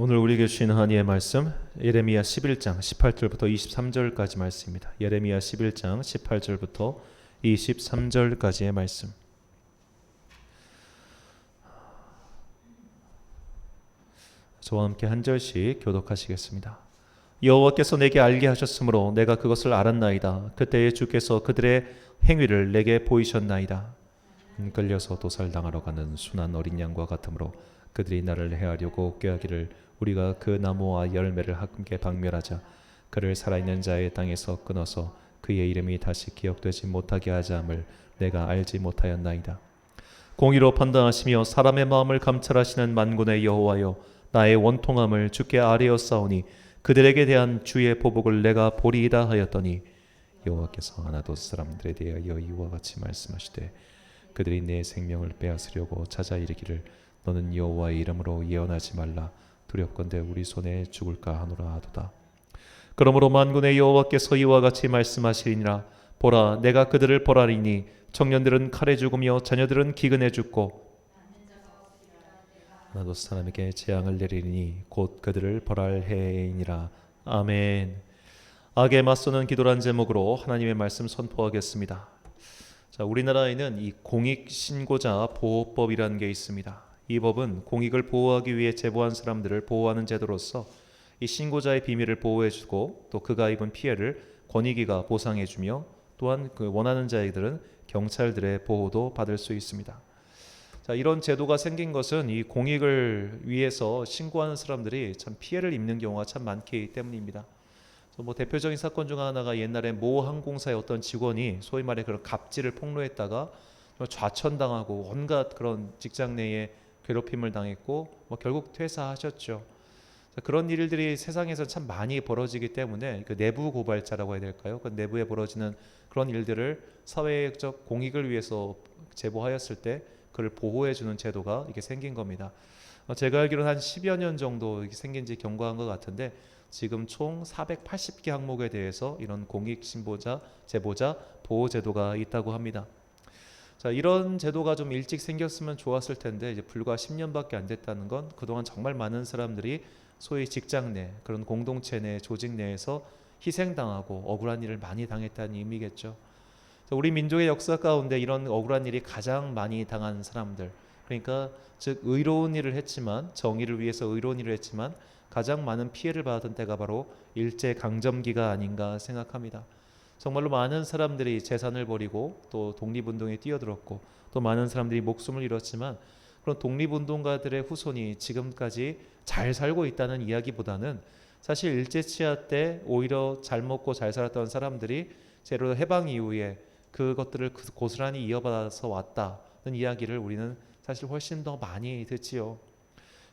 오늘 우리에게 주신 하나님의 말씀 예레미야 11장 18절부터 23절까지 말씀입니다. 예레미야 11장 18절부터 23절까지의 말씀. 저와 함께 한 절씩 교독하시겠습니다. 여호와께서 내게 알게 하셨으므로 내가 그것을 알았나이다. 그때에 주께서 그들의 행위를 내게 보이셨나이다. 끌려서 도살당하러 가는 순한 어린 양과 같으므로 그들이 나를 해하려고 꾀하기를 우리가 그 나무와 열매를 함께 박멸하자 그를 살아있는 자의 땅에서 끊어서 그의 이름이 다시 기억되지 못하게 하자함을 내가 알지 못하였나이다. 공의로 판단하시며 사람의 마음을 감찰하시는 만군의 여호와여, 나의 원통함을 주께 아뢰었사오니 그들에게 대한 주의 보복을 내가 보리이다 하였더니 여호와께서 아나돗 사람들에 대하여 이와 같이 말씀하시되 그들이 내 생명을 빼앗으려고 찾아 이르기를 너는 여호와의 이름으로 예언하지 말라. 두렵건대 우리 손에 죽을까 하노라 하도다. 그러므로 만군의 여호와께서 이와 같이 말씀하시리니라. 보라, 내가 그들을 벌하리니 청년들은 칼에 죽으며 자녀들은 기근에 죽고 아나돗 사람에게 재앙을 내리니 곧 그들을 벌할 해이니라. 아멘. 악에 맞서는 기도란 제목으로 하나님의 말씀 선포하겠습니다. 자, 우리나라에는 이 공익신고자 보호법이라는 게 있습니다. 이 법은 공익을 보호하기 위해 제보한 사람들을 보호하는 제도로서 이 신고자의 비밀을 보호해주고 또 그가 입은 피해를 권익위가 보상해주며 또한 그 원하는 자들은 경찰들의 보호도 받을 수 있습니다. 자, 이런 제도가 생긴 것은 이 공익을 위해서 신고하는 사람들이 참 피해를 입는 경우가 참 많기 때문입니다. 뭐 대표적인 사건 중 하나가 옛날에 모 항공사의 어떤 직원이 소위 말해 그런 갑질을 폭로했다가 좌천당하고 온갖 그런 직장 내에 괴롭힘을 당했고 결국 퇴사하셨죠. 그런 일들이 세상에서 참 많이 벌어지기 때문에 그 내부 고발자라고 해야 될까요? 그 내부에 벌어지는 그런 일들을 사회적 공익을 위해서 제보하였을 때 그를 보호해주는 제도가 이게 생긴 겁니다. 제가 알기로는 한 10여 년 정도 생긴 지 경과한 것 같은데 지금 총 480개 항목에 대해서 이런 공익신고자, 제보자 보호 제도가 있다고 합니다. 자, 이런 제도가 좀 일찍 생겼으면 좋았을 텐데 이제 불과 10년밖에 안 됐다는 건 그동안 정말 많은 사람들이 소위 직장 내 그런 공동체 내 조직 내에서 희생당하고 억울한 일을 많이 당했다는 의미겠죠. 우리 민족의 역사 가운데 이런 억울한 일이 가장 많이 당한 사람들, 그러니까 즉 의로운 일을 했지만 정의를 위해서 의로운 일을 했지만 가장 많은 피해를 받은 때가 바로 일제강점기가 아닌가 생각합니다. 정말로 많은 사람들이 재산을 버리고 또 독립운동에 뛰어들었고 또 많은 사람들이 목숨을 잃었지만 그런 독립운동가들의 후손이 지금까지 잘 살고 있다는 이야기보다는 사실 일제치하 때 오히려 잘 먹고 잘 살았던 사람들이 제로 해방 이후에 그것들을 고스란히 이어받아서 왔다는 이야기를 우리는 사실 훨씬 더 많이 듣지요.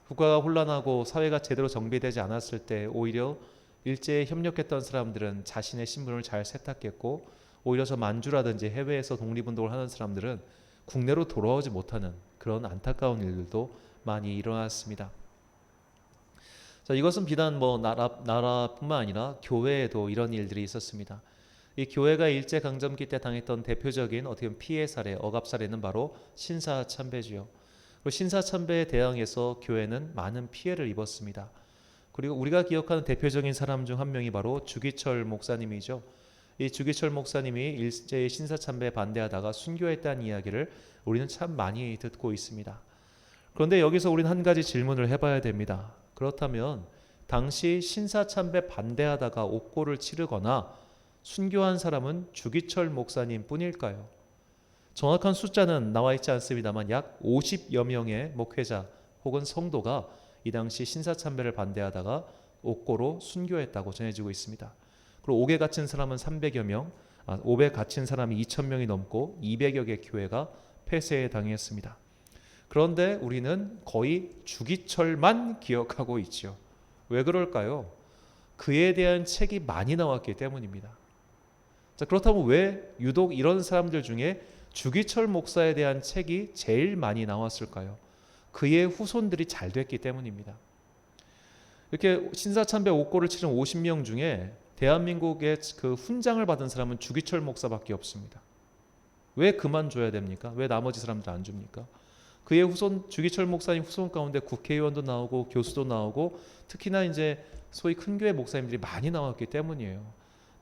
국가가 혼란하고 사회가 제대로 정비되지 않았을 때 오히려 일제에 협력했던 사람들은 자신의 신분을 잘 세탁했고 오히려 저 만주라든지 해외에서 독립운동을 하는 사람들은 국내로 돌아오지 못하는 그런 안타까운 일들도 많이 일어났습니다. 자, 이것은 비단 나라뿐만 아니라 교회에도 이런 일들이 있었습니다. 이 교회가 일제강점기 때 당했던 대표적인 어떻게 보면 피해 사례, 억압 사례는 바로 신사참배지요. 그리고 신사참배에 대항해서 교회는 많은 피해를 입었습니다. 그리고 우리가 기억하는 대표적인 사람 중 한 명이 바로 주기철 목사님이죠. 이 주기철 목사님이 일제의 신사참배에 반대하다가 순교했다는 이야기를 우리는 참 많이 듣고 있습니다. 그런데 여기서 우리는 한 가지 질문을 해봐야 됩니다. 그렇다면 당시 신사참배 반대하다가 옥고를 치르거나 순교한 사람은 주기철 목사님 뿐일까요? 정확한 숫자는 나와 있지 않습니다만 약 50여 명의 목회자 혹은 성도가 이 당시 신사참배를 반대하다가 옥고로 순교했다고 전해지고 있습니다. 그리고 옥에 갇힌 사람은 300여 명, 옥에 갇힌 사람이 2,000명이 넘고 200여 개 교회가 폐쇄에 당했습니다. 그런데 우리는 거의 주기철만 기억하고 있죠. 왜 그럴까요? 그에 대한 책이 많이 나왔기 때문입니다. 자, 그렇다면 왜 유독 이런 사람들 중에 주기철 목사에 대한 책이 제일 많이 나왔을까요? 그의 후손들이 잘 됐기 때문입니다. 이렇게 신사참배 옥고를 치른 50명 중에 대한민국의 그 훈장을 받은 사람은 주기철 목사밖에 없습니다. 왜 그만 줘야 됩니까? 왜 나머지 사람들 안 줍니까? 그의 후손 주기철 목사님 후손 가운데 국회의원도 나오고 교수도 나오고 특히나 이제 소위 큰 교회 목사님들이 많이 나왔기 때문이에요.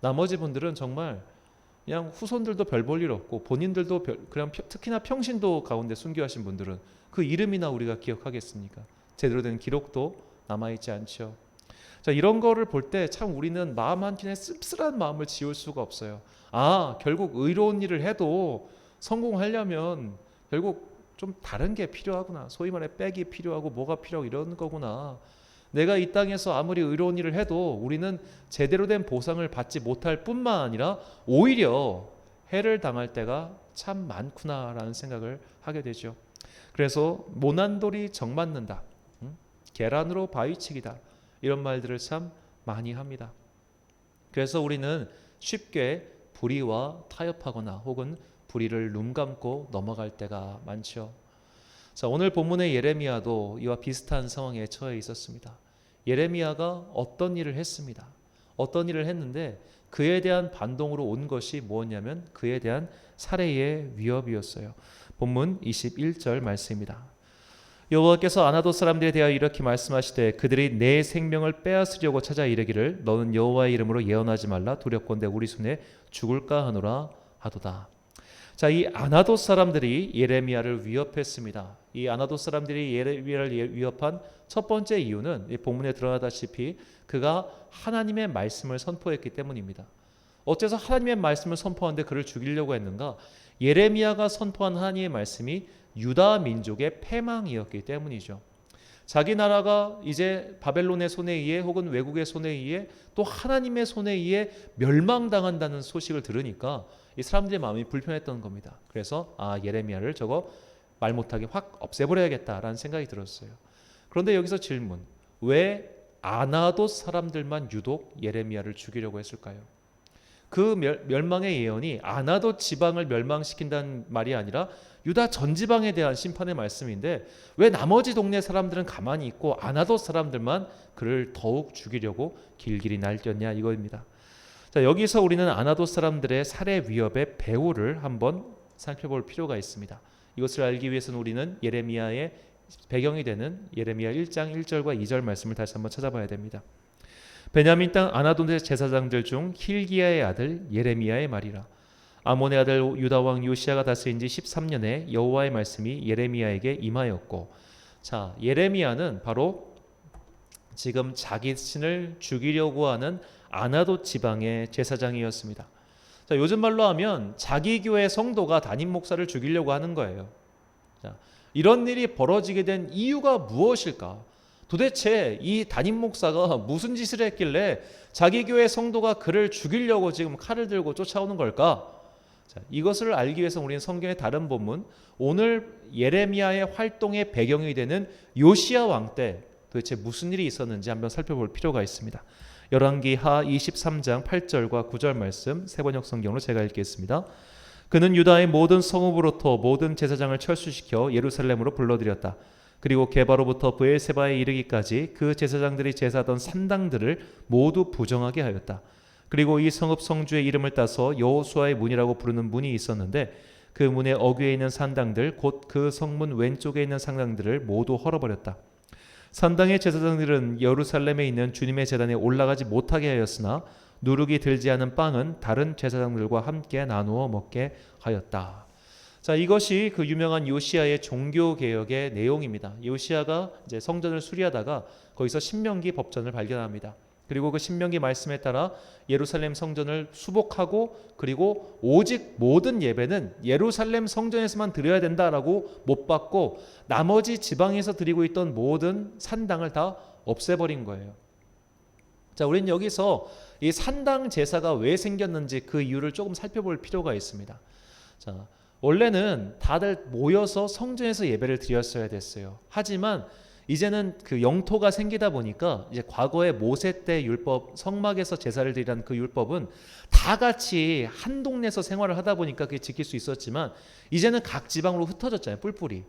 나머지 분들은 정말 그냥 후손들도 별 볼 일 없고 본인들도 그냥 특히나 평신도 가운데 순교하신 분들은 그 이름이나 우리가 기억하겠습니까? 제대로 된 기록도 남아있지 않죠. 자, 이런 거를 볼 때 참 우리는 마음 한켠에 씁쓸한 마음을 지울 수가 없어요. 아, 결국 의로운 일을 해도 성공하려면 결국 좀 다른 게 필요하구나. 소위 말해 백이 필요하고 뭐가 필요하고 이런 거구나. 내가 이 땅에서 아무리 의로운 일을 해도 우리는 제대로 된 보상을 받지 못할 뿐만 아니라 오히려 해를 당할 때가 참 많구나라는 생각을 하게 되죠. 그래서 모난돌이 정 맞는다, 계란으로 바위치기다, 이런 말들을 참 많이 합니다. 그래서 우리는 쉽게 불의와 타협하거나 혹은 불의를 눈 감고 넘어갈 때가 많죠. 자, 오늘 본문의 예레미야도 이와 비슷한 상황에 처해 있었습니다. 예레미야가 어떤 일을 했습니다. 어떤 일을 했는데 그에 대한 반동으로 온 것이 무엇이냐면 그에 대한 살해의 위협이었어요. 본문 21절 말씀입니다. 여호와께서 아나돗 사람들에 대하여 이렇게 말씀하시되 그들이 내 생명을 빼앗으려고 찾아 이르기를 너는 여호와의 이름으로 예언하지 말라 두렵건대 우리 손에 죽을까 하노라 하도다. 자, 이 아나돗 사람들이 예레미야를 위협했습니다. 이 아나돗 사람들이 예레미야를 위협한 첫 번째 이유는 이 본문에 드러나다시피 그가 하나님의 말씀을 선포했기 때문입니다. 어째서 하나님의 말씀을 선포하는데 그를 죽이려고 했는가? 예레미야가 선포한 하나님의 말씀이 유다 민족의 패망이었기 때문이죠. 자기 나라가 이제 바벨론의 손에 의해 혹은 외국의 손에 의해 또 하나님의 손에 의해 멸망당한다는 소식을 들으니까 이 사람들의 마음이 불편했던 겁니다. 그래서 예레미야를 저거 말 못하게 확 없애버려야겠다라는 생각이 들었어요. 그런데 여기서 질문, 왜 아나돗 사람들만 유독 예레미야를 죽이려고 했을까요? 그 멸망의 예언이 아나돗 지방을 멸망시킨다는 말이 아니라 유다 전 지방에 대한 심판의 말씀인데 왜 나머지 동네 사람들은 가만히 있고 아나돗 사람들만 그를 더욱 죽이려고 길길이 날뛰었냐 이거입니다. 자, 여기서 우리는 아나돗 사람들의 살해 위협의 배후를 한번 살펴볼 필요가 있습니다. 이것을 알기 위해서는 우리는 예레미야의 배경이 되는 예레미야 1장 1절과 2절 말씀을 다시 한번 찾아봐야 됩니다. 베냐민 땅 아나돗의 제사장들 중 힐기야의 아들 예레미야의 말이라. 아몬의 아들 유다 왕 요시야가 다스린 지 13년에 여호와의 말씀이 예레미야에게 임하였고, 자, 예레미야는 바로 지금 자기 신을 죽이려고 하는 아나돗 지방의 제사장이었습니다. 자, 요즘 말로 하면 자기 교회 성도가 담임 목사를 죽이려고 하는 거예요. 자, 이런 일이 벌어지게 된 이유가 무엇일까? 도대체 이 담임 목사가 무슨 짓을 했길래 자기 교회 성도가 그를 죽이려고 지금 칼을 들고 쫓아오는 걸까? 자, 이것을 알기 위해서 우리는 성경의 다른 본문, 오늘 예레미야의 활동의 배경이 되는 요시야 왕 때 도대체 무슨 일이 있었는지 한번 살펴볼 필요가 있습니다. 열왕기하 23장 8절과 9절 말씀 세번역 성경으로 제가 읽겠습니다. 그는 유다의 모든 성읍으로부터 모든 제사장을 철수시켜 예루살렘으로 불러들였다. 그리고 게바로부터 브엘세바에 이르기까지 그 제사장들이 제사하던 산당들을 모두 부정하게 하였다. 그리고 이 성읍 성주의 이름을 따서 여호수아의 문이라고 부르는 문이 있었는데 그 문의 어귀에 있는 산당들 곧 그 성문 왼쪽에 있는 산당들을 모두 헐어버렸다. 산당의 제사장들은 예루살렘에 있는 주님의 제단에 올라가지 못하게 하였으나 누룩이 들지 않은 빵은 다른 제사장들과 함께 나누어 먹게 하였다. 자, 이것이 그 유명한 요시야의 종교 개혁의 내용입니다. 요시야가 이제 성전을 수리하다가 거기서 신명기 법전을 발견합니다. 그리고 그 신명기 말씀에 따라 예루살렘 성전을 수복하고 그리고 오직 모든 예배는 예루살렘 성전에서만 드려야 된다라고 못 받고 나머지 지방에서 드리고 있던 모든 산당을 다 없애버린 거예요. 자, 우리는 여기서 이 산당 제사가 왜 생겼는지 그 이유를 조금 살펴볼 필요가 있습니다. 자, 원래는 다들 모여서 성전에서 예배를 드렸어야 됐어요. 하지만 이제는 그 영토가 생기다 보니까 이제 과거의 모세 때 율법, 성막에서 제사를 드리라는 그 율법은 다 같이 한 동네에서 생활을 하다 보니까 그게 지킬 수 있었지만 이제는 각 지방으로 흩어졌잖아요. 뿔뿔이.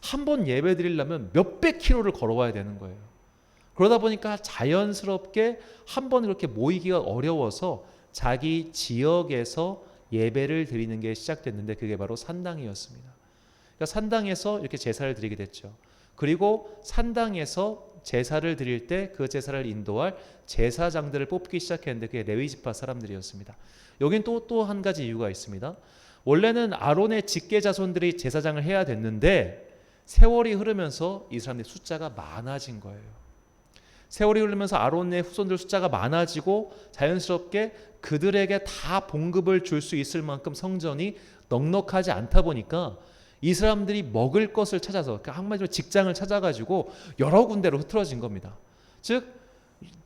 한 번 예배 드리려면 몇백 킬로를 걸어와야 되는 거예요. 그러다 보니까 자연스럽게 한 번 이렇게 모이기가 어려워서 자기 지역에서 예배를 드리는 게 시작됐는데 그게 바로 산당이었습니다. 그러니까 산당에서 이렇게 제사를 드리게 됐죠. 그리고 산당에서 제사를 드릴 때 그 제사를 인도할 제사장들을 뽑기 시작했는데 그게 레위 지파 사람들이었습니다. 여긴 또 한 가지 이유가 있습니다. 원래는 아론의 직계 자손들이 제사장을 해야 됐는데 세월이 흐르면서 이 사람들의 숫자가 많아진 거예요. 세월이 흐르면서 아론의 후손들 숫자가 많아지고 자연스럽게 그들에게 다 봉급을 줄 수 있을 만큼 성전이 넉넉하지 않다 보니까 이 사람들이 먹을 것을 찾아서, 그러니까 한마디로 직장을 찾아가지고 여러 군데로 흐트러진 겁니다. 즉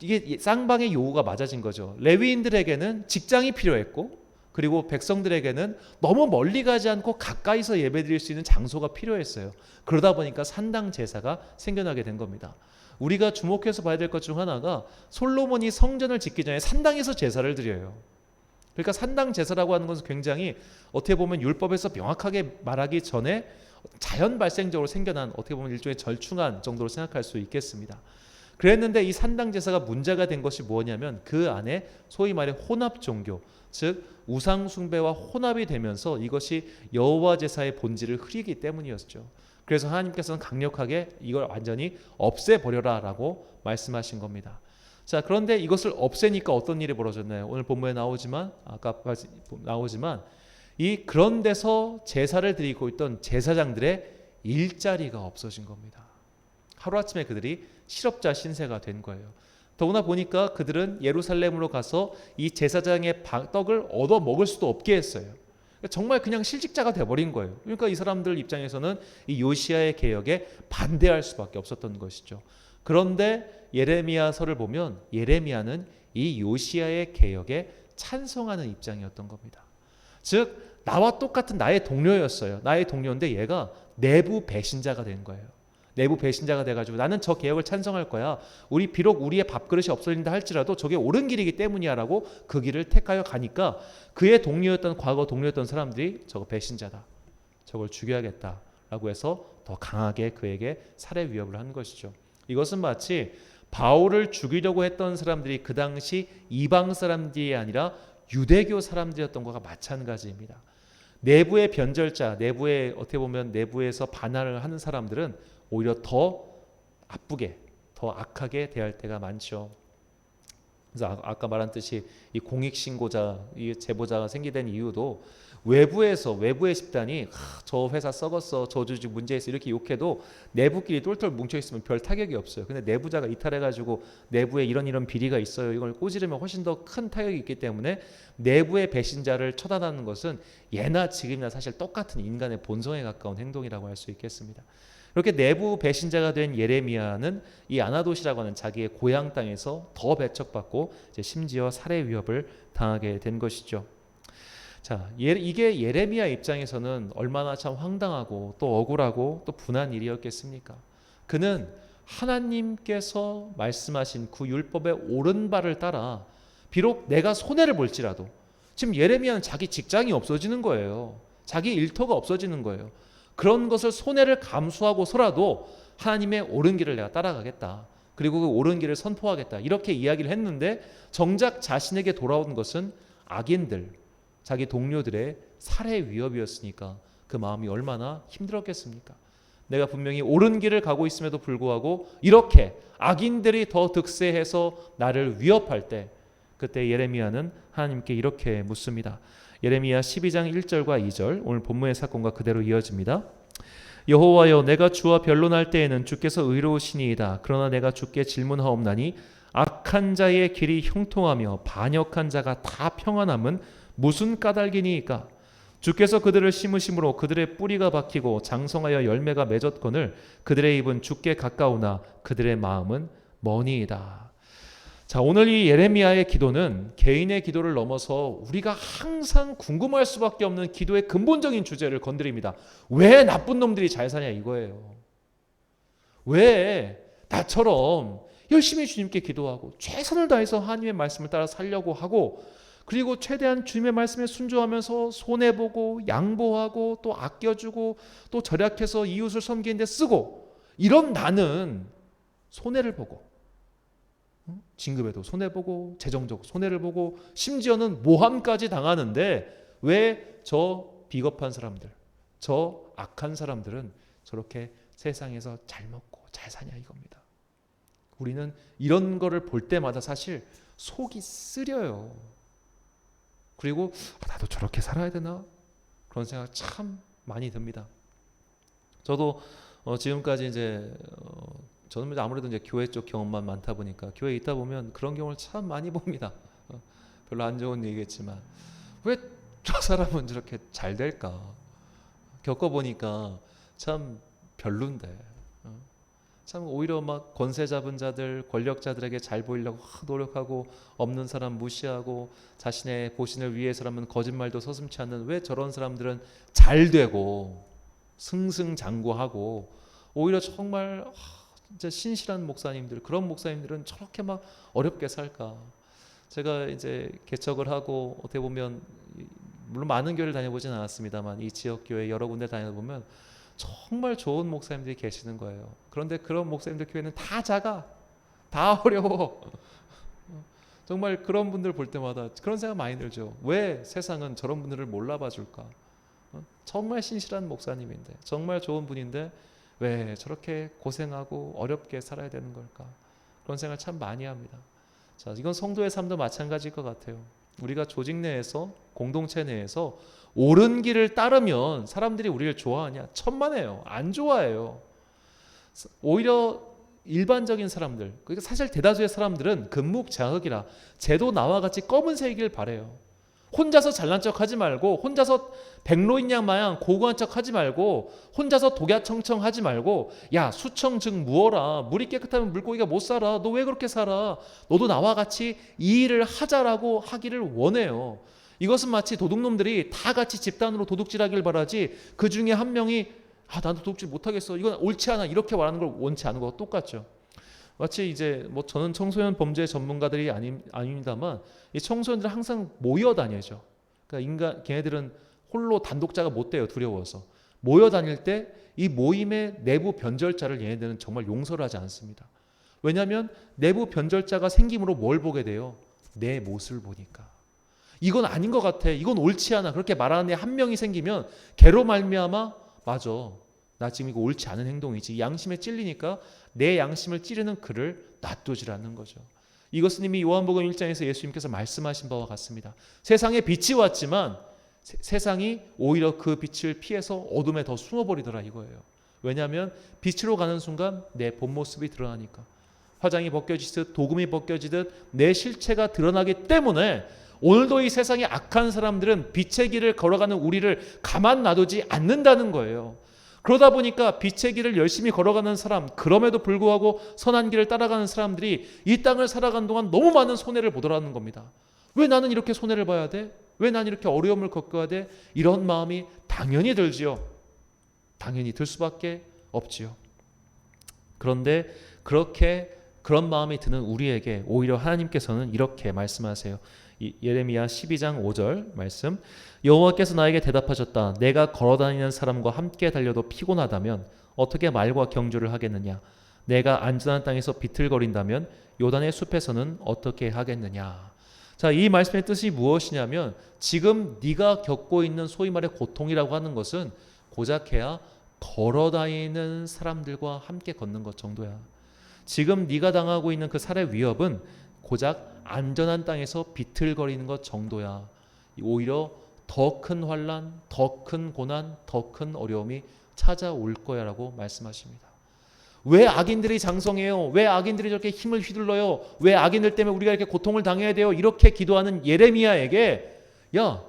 이게 쌍방의 요구가 맞아진 거죠. 레위인들에게는 직장이 필요했고, 그리고 백성들에게는 너무 멀리 가지 않고 가까이서 예배드릴 수 있는 장소가 필요했어요. 그러다 보니까 산당 제사가 생겨나게 된 겁니다. 우리가 주목해서 봐야 될 것 중 하나가 솔로몬이 성전을 짓기 전에 산당에서 제사를 드려요. 그러니까 산당 제사라고 하는 것은 굉장히 어떻게 보면 율법에서 명확하게 말하기 전에 자연 발생적으로 생겨난 어떻게 보면 일종의 절충안 정도로 생각할 수 있겠습니다. 그랬는데 이 산당 제사가 문제가 된 것이 뭐냐면 그 안에 소위 말해 혼합 종교, 즉 우상 숭배와 혼합이 되면서 이것이 여호와 제사의 본질을 흐리기 때문이었죠. 그래서 하나님께서는 강력하게 이걸 완전히 없애버려라라고 말씀하신 겁니다. 자, 그런데 이것을 없애니까 어떤 일이 벌어졌나요? 오늘 본문에 나오지만 이 그런 데서 제사를 드리고 있던 제사장들의 일자리가 없어진 겁니다. 하루아침에 그들이 실업자 신세가 된 거예요. 더구나 보니까 그들은 예루살렘으로 가서 이 제사장의 떡을 얻어 먹을 수도 없게 했어요. 정말 그냥 실직자가 돼버린 거예요. 그러니까 이 사람들 입장에서는 이 요시야의 개혁에 반대할 수밖에 없었던 것이죠. 그런데 예레미야서를 보면 예레미야는 이 요시야의 개혁에 찬성하는 입장이었던 겁니다. 즉 나와 똑같은 나의 동료였어요. 나의 동료인데 얘가 내부 배신자가 된 거예요. 내부 배신자가 돼가지고 나는 저 개혁을 찬성할 거야. 비록 우리의 밥그릇이 없어진다 할지라도 저게 옳은 길이기 때문이야 라고 그 길을 택하여 가니까 그의 과거 동료였던 사람들이 저거 배신자다, 저걸 죽여야겠다 라고 해서 더 강하게 그에게 살해 위협을 한 것이죠. 이것은 마치 바울을 죽이려고 했던 사람들이 그 당시 이방 사람들이 아니라 유대교 사람들이었던 것과 마찬가지입니다. 내부의 변절자, 어떻게 보면 내부에서 반항을 하는 사람들은 오히려 더 나쁘게, 더 악하게 대할 때가 많죠. 그래서 아까 말한 듯이 이 공익신고자, 이 제보자가 생기된 이유도 외부의 집단이 저 회사 썩었어, 저 조직 문제 있어 이렇게 욕해도 내부끼리 똘똘 뭉쳐 있으면 별 타격이 없어요. 근데 내부자가 이탈해가지고 내부에 이런 비리가 있어요, 이걸 꼬지르면 훨씬 더 큰 타격이 있기 때문에 내부의 배신자를 처단하는 것은 예나 지금이나 사실 똑같은 인간의 본성에 가까운 행동이라고 할 수 있겠습니다. 이렇게 내부 배신자가 된 예레미야는 이 아나돗이라고 하는 자기의 고향 땅에서 더 배척받고 이제 심지어 살해 위협을 당하게 된 것이죠. 자, 이게 예레미야 입장에서는 얼마나 참 황당하고 또 억울하고 또 분한 일이었겠습니까? 그는 하나님께서 말씀하신 그 율법의 옳은 바를 따라 비록 내가 손해를 볼지라도, 지금 예레미야는 자기 직장이 없어지는 거예요. 자기 일터가 없어지는 거예요. 그런 것을 손해를 감수하고서라도 하나님의 옳은 길을 내가 따라가겠다, 그리고 그 옳은 길을 선포하겠다, 이렇게 이야기를 했는데 정작 자신에게 돌아온 것은 악인들, 자기 동료들의 살해 위협이었으니까 그 마음이 얼마나 힘들었겠습니까? 내가 분명히 옳은 길을 가고 있음에도 불구하고 이렇게 악인들이 더 득세해서 나를 위협할 때, 그때 예레미야는 하나님께 이렇게 묻습니다. 예레미야 12장 1절과 2절, 오늘 본문의 사건과 그대로 이어집니다. 여호와여, 내가 주와 변론할 때에는 주께서 의로우시니이다. 그러나 내가 주께 질문하옵나니 악한 자의 길이 형통하며 반역한 자가 다 평안함은 무슨 까닭이니이까? 주께서 그들을 심으심으로 그들의 뿌리가 박히고 장성하여 열매가 맺었거늘 그들의 입은 주께 가까우나 그들의 마음은 머니이다. 자, 오늘 이 예레미야의 기도는 개인의 기도를 넘어서 우리가 항상 궁금할 수밖에 없는 기도의 근본적인 주제를 건드립니다. 왜 나쁜 놈들이 잘 사냐 이거예요. 왜 나처럼 열심히 주님께 기도하고 최선을 다해서 하나님의 말씀을 따라 살려고 하고, 그리고 최대한 주님의 말씀에 순종하면서 손해보고 양보하고 또 아껴주고 또 절약해서 이웃을 섬기는 데 쓰고, 이런 나는 손해를 보고 진급에도 손해보고 재정적 손해를 보고 심지어는 모함까지 당하는데 왜 저 비겁한 사람들, 저 악한 사람들은 저렇게 세상에서 잘 먹고 잘 사냐 이겁니다. 우리는 이런 거를 볼 때마다 사실 속이 쓰려요. 그리고 나도 저렇게 살아야 되나? 그런 생각 참 많이 듭니다. 저도 지금까지 이제 저는 아무래도 이제 교회 쪽 경험만 많다 보니까 교회에 있다 보면 그런 경우를 참 많이 봅니다. 별로 안 좋은 얘기겠지만 왜 저 사람은 저렇게 잘 될까? 겪어보니까 참 별론데. 참 오히려 막 권세 잡은 자들, 권력자들에게 잘 보이려고 노력하고 없는 사람 무시하고 자신의 보신을 위해서라면 거짓말도 서슴지 않는 왜 저런 사람들은 잘 되고 승승장구하고 오히려 정말 진짜 신실한 목사님들 그런 목사님들은 저렇게 막 어렵게 살까? 제가 이제 개척을 하고 어떻게 보면 물론 많은 교회를 다녀보진 않았습니다만 이 지역 교회 여러 군데 다녀보면 정말 좋은 목사님들이 계시는 거예요. 그런데 그런 목사님들 교회는 다 작아, 다 어려워. 정말 그런 분들 볼 때마다 그런 생각 많이 들죠. 왜 세상은 저런 분들을 몰라봐 줄까? 정말 신실한 목사님인데 정말 좋은 분인데 왜 저렇게 고생하고 어렵게 살아야 되는 걸까? 그런 생각을 참 많이 합니다. 자, 이건 성도의 삶도 마찬가지일 것 같아요. 우리가 조직 내에서 공동체 내에서 옳은 길을 따르면 사람들이 우리를 좋아하냐? 천만에요. 안 좋아해요. 오히려 일반적인 사람들, 그러니까 사실 대다수의 사람들은 금묵자흑이라 쟤도 나와 같이 검은색이길 바래요. 혼자서 잘난 척하지 말고 혼자서 백로인 양 마냥 고고한 척하지 말고 혼자서 독야청청하지 말고 야 수청즉 무어라 물이 깨끗하면 물고기가 못 살아 너 왜 그렇게 살아 너도 나와 같이 이 일을 하자라고 하기를 원해요. 이것은 마치 도둑놈들이 다 같이 집단으로 도둑질하길 바라지 그 중에 한 명이 나도 도둑질 못하겠어 이건 옳지 않아 이렇게 말하는 걸 원치 않은 것과 똑같죠. 마치 이제 뭐 저는 청소년 범죄 전문가들이 아닙니다만 이 청소년들은 항상 모여 다녀죠. 그러니까 걔네들은 홀로 단독자가 못 돼요. 두려워서. 모여 다닐 때 이 모임의 내부 변절자를 얘네들은 정말 용서를 하지 않습니다. 왜냐하면 내부 변절자가 생김으로 뭘 보게 돼요? 내 모습을 보니까. 이건 아닌 것 같아. 이건 옳지 않아. 그렇게 말하는 애 한 명이 생기면 걔로 말미암아 맞아. 나 지금 이거 옳지 않은 행동이지. 양심에 찔리니까 내 양심을 찌르는 그를 놔두질 않는 거죠. 이것은 이미 요한복음 1장에서 예수님께서 말씀하신 바와 같습니다. 세상에 빛이 왔지만 세상이 오히려 그 빛을 피해서 어둠에 더 숨어버리더라 이거예요. 왜냐하면 빛으로 가는 순간 내 본 모습이 드러나니까. 화장이 벗겨지듯 도금이 벗겨지듯 내 실체가 드러나기 때문에 오늘도 이 세상에 악한 사람들은 빛의 길을 걸어가는 우리를 가만 놔두지 않는다는 거예요. 그러다 보니까 빛의 길을 열심히 걸어가는 사람, 그럼에도 불구하고 선한 길을 따라가는 사람들이 이 땅을 살아가는 동안 너무 많은 손해를 보더라는 겁니다. 왜 나는 이렇게 손해를 봐야 돼? 왜 난 이렇게 어려움을 겪어야 돼? 이런 마음이 당연히 들지요. 당연히 들 수밖에 없지요. 그런데 그런 마음이 드는 우리에게 오히려 하나님께서는 이렇게 말씀하세요. 예레미야 12장 5절 말씀 여호와께서 나에게 대답하셨다. 내가 걸어다니는 사람과 함께 달려도 피곤하다면 어떻게 말과 경주를 하겠느냐. 내가 안전한 땅에서 비틀거린다면 요단의 숲에서는 어떻게 하겠느냐. 자, 이 말씀의 뜻이 무엇이냐면 지금 네가 겪고 있는 소위 말해 고통이라고 하는 것은 고작해야 걸어다니는 사람들과 함께 걷는 것 정도야. 지금 네가 당하고 있는 그 살해 위협은 고작 안전한 땅에서 비틀거리는 것 정도야. 오히려 더 큰 환난, 더 큰 고난, 더 큰 어려움이 찾아올 거야라고 말씀하십니다. 왜 악인들이 장성해요? 왜 악인들이 저렇게 힘을 휘둘러요? 왜 악인들 때문에 우리가 이렇게 고통을 당해야 돼요? 이렇게 기도하는 예레미야에게 야,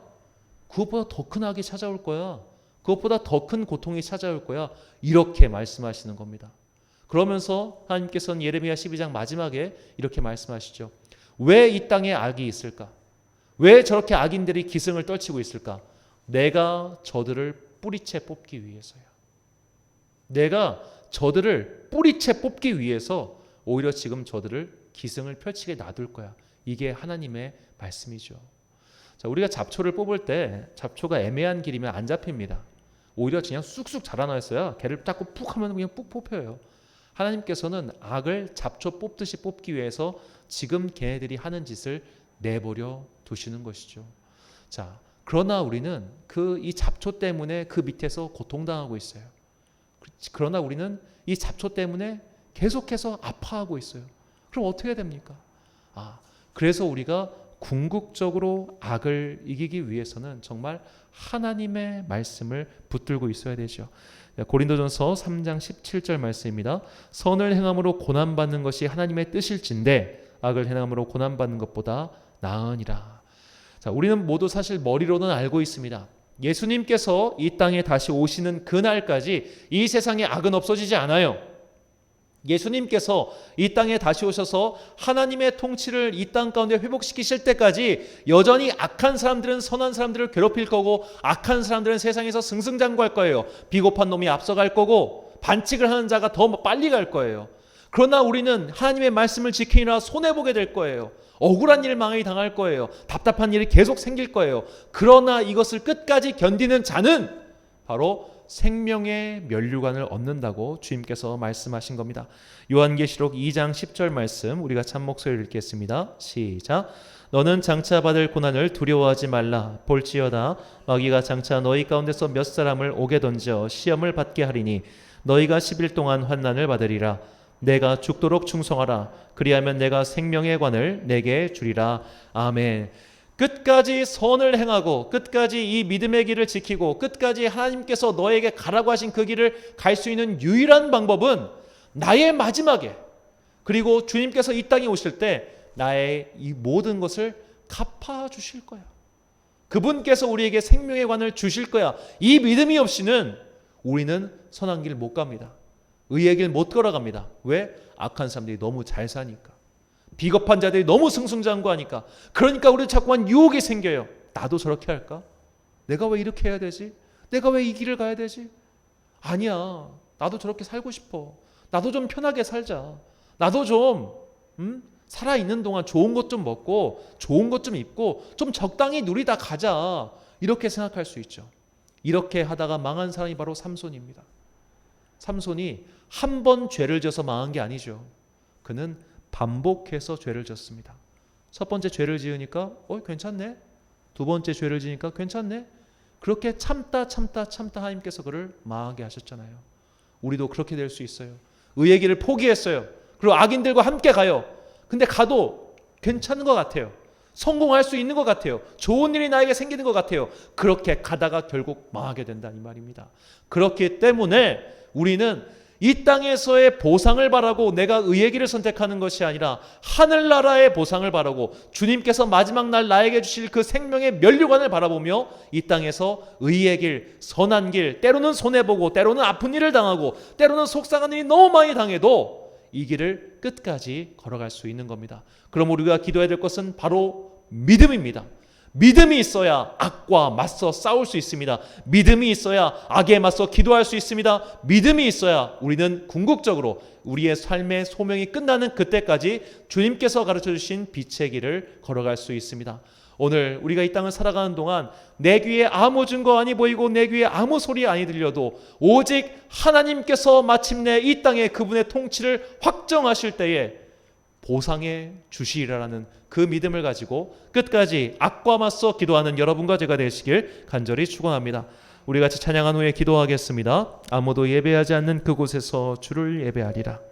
그것보다 더 큰 악이 찾아올 거야. 그것보다 더 큰 고통이 찾아올 거야. 이렇게 말씀하시는 겁니다. 그러면서 하나님께서는 예레미야 12장 마지막에 이렇게 말씀하시죠. 왜 이 땅에 악이 있을까? 왜 저렇게 악인들이 기승을 떨치고 있을까? 내가 저들을 뿌리채 뽑기 위해서야. 내가 저들을 뿌리채 뽑기 위해서 오히려 지금 저들을 기승을 펼치게 놔둘 거야. 이게 하나님의 말씀이죠. 자, 우리가 잡초를 뽑을 때 잡초가 애매한 길이면 안 잡힙니다. 오히려 그냥 쑥쑥 자라나서야 걔를 잡고 푹 하면 그냥 푹 뽑혀요. 하나님께서는 악을 잡초 뽑듯이 뽑기 위해서 지금 걔네들이 하는 짓을 내버려 두시는 것이죠. 자, 그러나 우리는 이 잡초 때문에 그 밑에서 고통당하고 있어요. 그러나 우리는 이 잡초 때문에 계속해서 아파하고 있어요. 그럼 어떻게 해야 됩니까? 그래서 우리가 궁극적으로 악을 이기기 위해서는 정말 하나님의 말씀을 붙들고 있어야 되죠. 고린도전서 3장 17절 말씀입니다. 선을 행함으로 고난받는 것이 하나님의 뜻일진데 악을 행함으로 고난받는 것보다 나으니라. 자, 우리는 모두 사실 머리로는 알고 있습니다. 예수님께서 이 땅에 다시 오시는 그날까지 이 세상에 악은 없어지지 않아요. 예수님께서 이 땅에 다시 오셔서 하나님의 통치를 이 땅 가운데 회복시키실 때까지 여전히 악한 사람들은 선한 사람들을 괴롭힐 거고, 악한 사람들은 세상에서 승승장구할 거예요. 비겁한 놈이 앞서갈 거고, 반칙을 하는 자가 더 빨리 갈 거예요. 그러나 우리는 하나님의 말씀을 지키느라 손해보게 될 거예요. 억울한 일 많이 당할 거예요. 답답한 일이 계속 생길 거예요. 그러나 이것을 끝까지 견디는 자는 바로 생명의 면류관을 얻는다고 주님께서 말씀하신 겁니다. 요한계시록 2장 10절 말씀 우리가 참 목소리를 읽겠습니다. 시작. 너는 장차 받을 고난을 두려워하지 말라. 볼지어다 마귀가 장차 너희 가운데서 몇 사람을 옥에 던져 시험을 받게 하리니 너희가 10일 동안 환난을 받으리라. 내가 죽도록 충성하라. 그리하면 내가 생명의 관을 내게 주리라. 아멘. 끝까지 선을 행하고 끝까지 이 믿음의 길을 지키고 끝까지 하나님께서 너에게 가라고 하신 그 길을 갈 수 있는 유일한 방법은 나의 마지막에, 그리고 주님께서 이 땅에 오실 때 나의 이 모든 것을 갚아주실 거야. 그분께서 우리에게 생명의 관을 주실 거야. 이 믿음이 없이는 우리는 선한 길 못 갑니다. 의의 길 못 걸어갑니다. 왜? 악한 사람들이 너무 잘 사니까. 비겁한 자들이 너무 승승장구하니까. 그러니까 우리 자꾸만 유혹이 생겨요. 나도 저렇게 할까? 내가 왜 이렇게 해야 되지? 내가 왜 이 길을 가야 되지? 아니야. 나도 저렇게 살고 싶어. 나도 좀 편하게 살자. 나도 좀 살아있는 동안 좋은 것 좀 먹고 좋은 것 좀 입고 좀 적당히 누리다 가자. 이렇게 생각할 수 있죠. 이렇게 하다가 망한 사람이 바로 삼손입니다. 삼손이 한 번 죄를 져서 망한 게 아니죠. 그는 반복해서 죄를 졌습니다. 첫 번째 죄를 지으니까 괜찮네. 두 번째 죄를 지니까 괜찮네. 그렇게 참다 하나님께서 그를 망하게 하셨잖아요. 우리도 그렇게 될 수 있어요. 의의 길을 포기했어요. 그리고 악인들과 함께 가요. 근데 가도 괜찮은 것 같아요. 성공할 수 있는 것 같아요. 좋은 일이 나에게 생기는 것 같아요. 그렇게 가다가 결국 망하게 된다 이 말입니다. 그렇기 때문에 우리는 이 땅에서의 보상을 바라고 내가 의의 길을 선택하는 것이 아니라 하늘나라의 보상을 바라고 주님께서 마지막 날 나에게 주실 그 생명의 면류관을 바라보며 이 땅에서 의의 길, 선한 길, 때로는 손해보고 때로는 아픈 일을 당하고 때로는 속상한 일이 너무 많이 당해도 이 길을 끝까지 걸어갈 수 있는 겁니다. 그럼 우리가 기도해야 될 것은 바로 믿음입니다. 믿음이 있어야 악과 맞서 싸울 수 있습니다. 믿음이 있어야 악에 맞서 기도할 수 있습니다. 믿음이 있어야 우리는 궁극적으로 우리의 삶의 소명이 끝나는 그때까지 주님께서 가르쳐 주신 빛의 길을 걸어갈 수 있습니다. 오늘 우리가 이 땅을 살아가는 동안 내 귀에 아무 증거 아니 보이고 내 귀에 아무 소리 아니 들려도 오직 하나님께서 마침내 이 땅에 그분의 통치를 확정하실 때에 보상해 주시리라는 그 믿음을 가지고 끝까지 악과 맞서 기도하는 여러분과 제가 되시길 간절히 축원합니다. 우리 같이 찬양한 후에 기도하겠습니다. 아무도 예배하지 않는 그곳에서 주를 예배하리라.